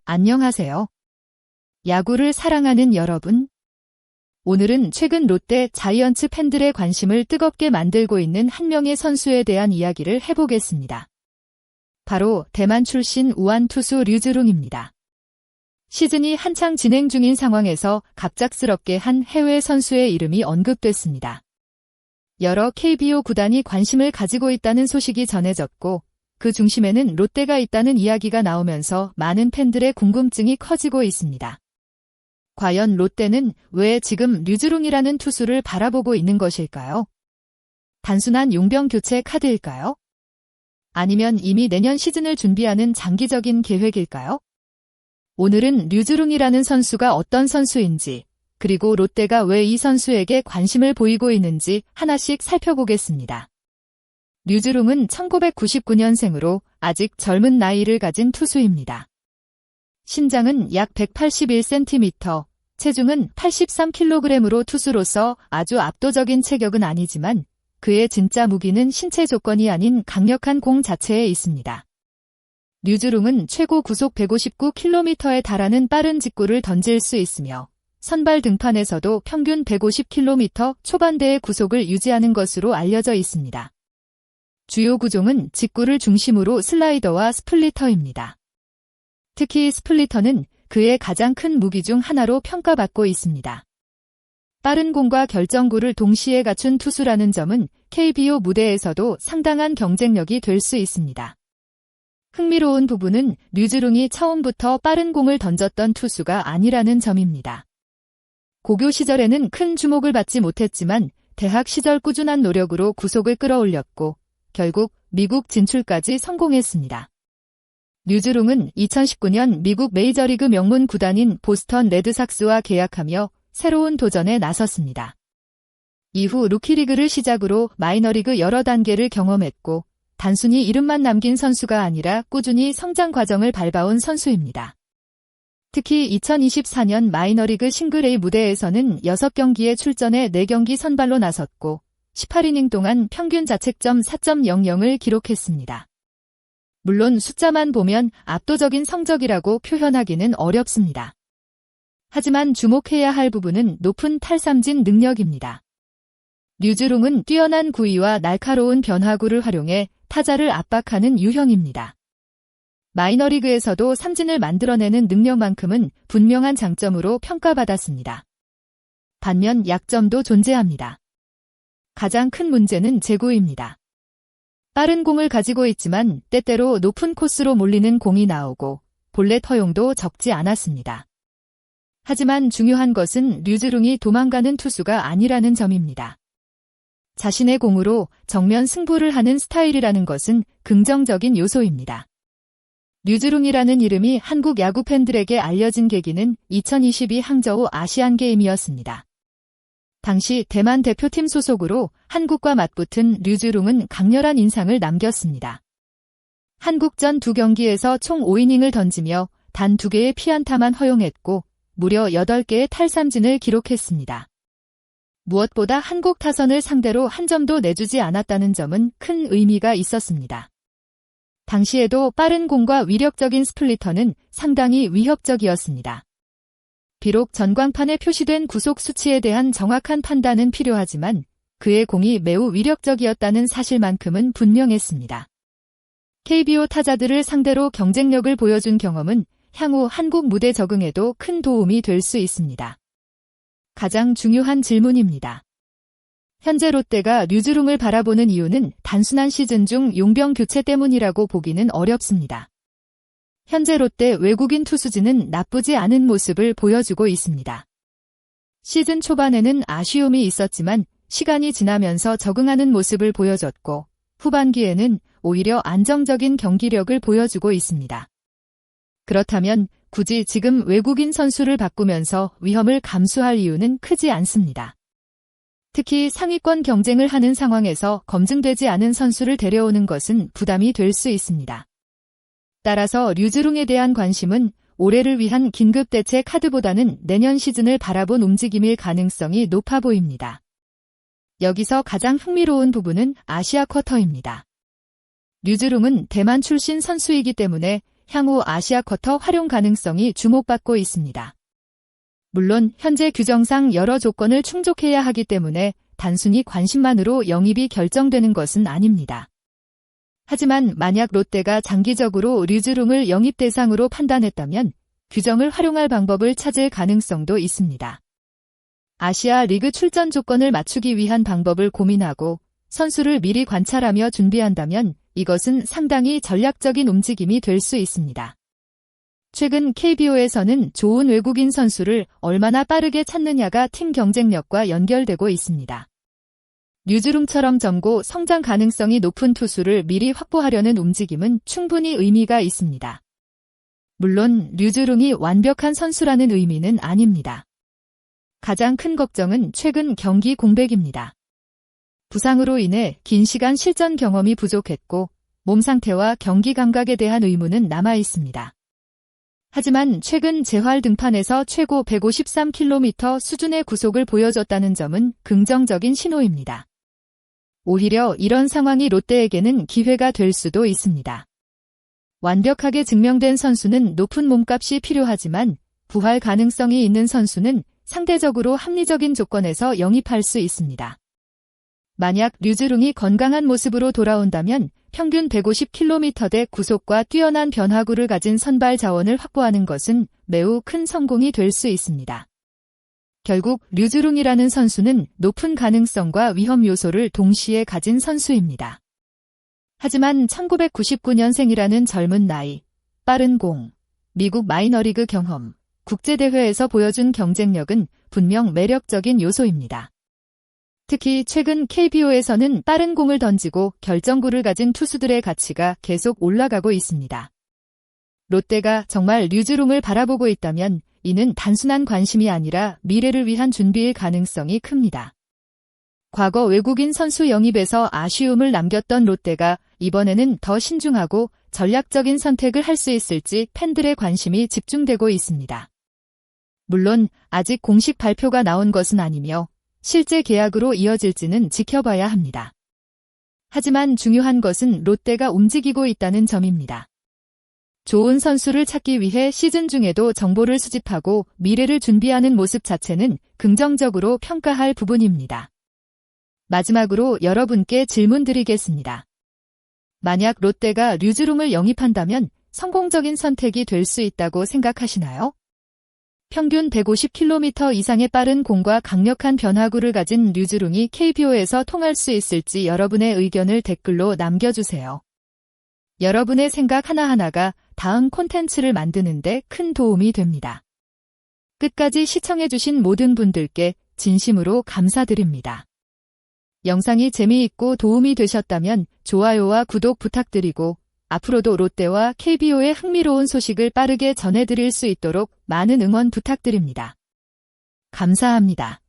안녕하세요. 야구를 사랑하는 여러분. 오늘은 최근 롯데 자이언츠 팬들의 관심을 뜨겁게 만들고 있는 한 명의 선수에 대한 이야기를 해보겠습니다. 바로 대만 출신 우완 투수 류즈룽입니다. 시즌이 한창 진행 중인 상황에서 갑작스럽게 한 해외 선수의 이름이 언급됐습니다. 여러 KBO 구단이 관심을 가지고 있다는 소식이 전해졌고 그 중심에는 롯데가 있다는 이야기가 나오면서 많은 팬들의 궁금증이 커지고 있습니다. 과연 롯데는 왜 지금 류즈룽이라는 투수를 바라보고 있는 것일까요? 단순한 용병 교체 카드일까요? 아니면 이미 내년 시즌을 준비하는 장기적인 계획일까요? 오늘은 류즈룽이라는 선수가 어떤 선수인지, 그리고 롯데가 왜 이 선수에게 관심을 보이고 있는지 하나씩 살펴보겠습니다. 류즈룽은 1999년생으로 아직 젊은 나이를 가진 투수입니다. 신장은 약 181cm, 체중은 83kg으로 투수로서 아주 압도적인 체격은 아니지만 그의 진짜 무기는 신체 조건이 아닌 강력한 공 자체에 있습니다. 류즈룽은 최고 구속 159km에 달하는 빠른 직구를 던질 수 있으며 선발 등판에서도 평균 150km 초반대의 구속을 유지하는 것으로 알려져 있습니다. 주요 구종은 직구를 중심으로 슬라이더와 스플리터입니다. 특히 스플리터는 그의 가장 큰 무기 중 하나로 평가받고 있습니다. 빠른 공과 결정구를 동시에 갖춘 투수라는 점은 KBO 무대에서도 상당한 경쟁력이 될 수 있습니다. 흥미로운 부분은 류즈룽이 처음부터 빠른 공을 던졌던 투수가 아니라는 점입니다. 고교 시절에는 큰 주목을 받지 못했지만 대학 시절 꾸준한 노력으로 구속을 끌어올렸고 결국 미국 진출까지 성공했습니다. 류즈룽은 2019년 미국 메이저리그 명문 구단인 보스턴 레드삭스와 계약하며 새로운 도전에 나섰습니다. 이후 루키리그를 시작으로 마이너리그 여러 단계를 경험했고 단순히 이름만 남긴 선수가 아니라 꾸준히 성장 과정을 밟아온 선수입니다. 특히 2024년 마이너리그 싱글-A 무대에서는 6경기에 출전해 4경기 선발로 나섰고 18이닝 동안 평균 자책점 4.00을 기록했습니다. 물론 숫자만 보면 압도적인 성적이라고 표현하기는 어렵습니다. 하지만 주목해야 할 부분은 높은 탈삼진 능력입니다. 류즈룽은 뛰어난 구위와 날카로운 변화구를 활용해 타자를 압박하는 유형입니다. 마이너리그에서도 삼진을 만들어내는 능력만큼은 분명한 장점으로 평가받았습니다. 반면 약점도 존재합니다. 가장 큰 문제는 제구입니다. 빠른 공을 가지고 있지만 때때로 높은 코스로 몰리는 공이 나오고 볼넷 허용도 적지 않았습니다. 하지만 중요한 것은 류즈룽이 도망가는 투수가 아니라는 점입니다. 자신의 공으로 정면 승부를 하는 스타일이라는 것은 긍정적인 요소입니다. 류즈룽이라는 이름이 한국 야구 팬들에게 알려진 계기는 2022 항저우 아시안게임이었습니다. 당시 대만 대표팀 소속으로 한국과 맞붙은 류즈룽은 강렬한 인상을 남겼습니다. 한국전 2경기에서 총 5이닝을 던지며 단 2개의 피안타만 허용했고 무려 8개의 탈삼진을 기록했습니다. 무엇보다 한국 타선을 상대로 한 점도 내주지 않았다는 점은 큰 의미가 있었습니다. 당시에도 빠른 공과 위력적인 스플리터는 상당히 위협적이었습니다. 비록 전광판에 표시된 구속 수치에 대한 정확한 판단은 필요하지만 그의 공이 매우 위력적이었다는 사실만큼은 분명했습니다. KBO 타자들을 상대로 경쟁력을 보여준 경험은 향후 한국 무대 적응에도 큰 도움이 될 수 있습니다. 가장 중요한 질문입니다. 현재 롯데가 류즈룽을 바라보는 이유는 단순한 시즌 중 용병 교체 때문이라고 보기는 어렵습니다. 현재 롯데 외국인 투수진은 나쁘지 않은 모습을 보여주고 있습니다. 시즌 초반에는 아쉬움이 있었지만 시간이 지나면서 적응하는 모습을 보여줬고 후반기에는 오히려 안정적인 경기력을 보여주고 있습니다. 그렇다면 굳이 지금 외국인 선수를 바꾸면서 위험을 감수할 이유는 크지 않습니다. 특히 상위권 경쟁을 하는 상황에서 검증되지 않은 선수를 데려오는 것은 부담이 될 수 있습니다. 따라서 류즈룽에 대한 관심은 올해를 위한 긴급 대체 카드보다는 내년 시즌을 바라본 움직임일 가능성이 높아 보입니다. 여기서 가장 흥미로운 부분은 아시아 쿼터입니다. 류즈룽은 대만 출신 선수이기 때문에 향후 아시아쿼터 활용 가능성이 주목받고 있습니다. 물론 현재 규정상 여러 조건을 충족해야 하기 때문에 단순히 관심만으로 영입이 결정되는 것은 아닙니다. 하지만 만약 롯데가 장기적으로 류즈룽을 영입 대상으로 판단했다면 규정을 활용할 방법을 찾을 가능성도 있습니다. 아시아 리그 출전 조건을 맞추기 위한 방법을 고민하고 선수를 미리 관찰하며 준비한다면 이것은 상당히 전략적인 움직임이 될 수 있습니다. 최근 KBO에서는 좋은 외국인 선수를 얼마나 빠르게 찾느냐가 팀 경쟁력과 연결되고 있습니다. 류즈룽처럼 젊고 성장 가능성이 높은 투수를 미리 확보하려는 움직임은 충분히 의미가 있습니다. 물론 류즈룽이 완벽한 선수라는 의미는 아닙니다. 가장 큰 걱정은 최근 경기 공백입니다. 부상으로 인해 긴 시간 실전 경험이 부족했고 몸 상태와 경기 감각에 대한 의문은 남아 있습니다. 하지만 최근 재활 등판에서 최고 153km 수준의 구속을 보여줬다는 점은 긍정적인 신호입니다. 오히려 이런 상황이 롯데에게는 기회가 될 수도 있습니다. 완벽하게 증명된 선수는 높은 몸값이 필요하지만 부활 가능성이 있는 선수는 상대적으로 합리적인 조건에서 영입할 수 있습니다. 만약 류즈룽이 건강한 모습으로 돌아온다면 평균 150km대 구속과 뛰어난 변화구를 가진 선발 자원을 확보하는 것은 매우 큰 성공이 될 수 있습니다. 결국 류즈룽이라는 선수는 높은 가능성과 위험 요소를 동시에 가진 선수입니다. 하지만 1999년생이라는 젊은 나이, 빠른 공, 미국 마이너리그 경험, 국제대회에서 보여준 경쟁력은 분명 매력적인 요소입니다. 특히 최근 KBO에서는 빠른 공을 던지고 결정구를 가진 투수들의 가치가 계속 올라가고 있습니다. 롯데가 정말 류즈룽을 바라보고 있다면 이는 단순한 관심이 아니라 미래를 위한 준비일 가능성이 큽니다. 과거 외국인 선수 영입에서 아쉬움을 남겼던 롯데가 이번에는 더 신중하고 전략적인 선택을 할 수 있을지 팬들의 관심이 집중되고 있습니다. 물론 아직 공식 발표가 나온 것은 아니며 실제 계약으로 이어질지는 지켜봐야 합니다. 하지만 중요한 것은 롯데가 움직이고 있다는 점입니다. 좋은 선수를 찾기 위해 시즌 중에도 정보를 수집하고 미래를 준비하는 모습 자체는 긍정적으로 평가할 부분입니다. 마지막으로 여러분께 질문 드리겠습니다. 만약 롯데가 류즈룽을 영입한다면 성공적인 선택이 될 수 있다고 생각하시나요? 평균 150km 이상의 빠른 공과 강력한 변화구를 가진 류즈룽이 KBO에서 통할 수 있을지 여러분의 의견을 댓글로 남겨주세요. 여러분의 생각 하나하나가 다음 콘텐츠를 만드는 데 큰 도움이 됩니다. 끝까지 시청해주신 모든 분들께 진심으로 감사드립니다. 영상이 재미있고 도움이 되셨다면 좋아요와 구독 부탁드리고 앞으로도 롯데와 KBO의 흥미로운 소식을 빠르게 전해드릴 수 있도록 많은 응원 부탁드립니다. 감사합니다.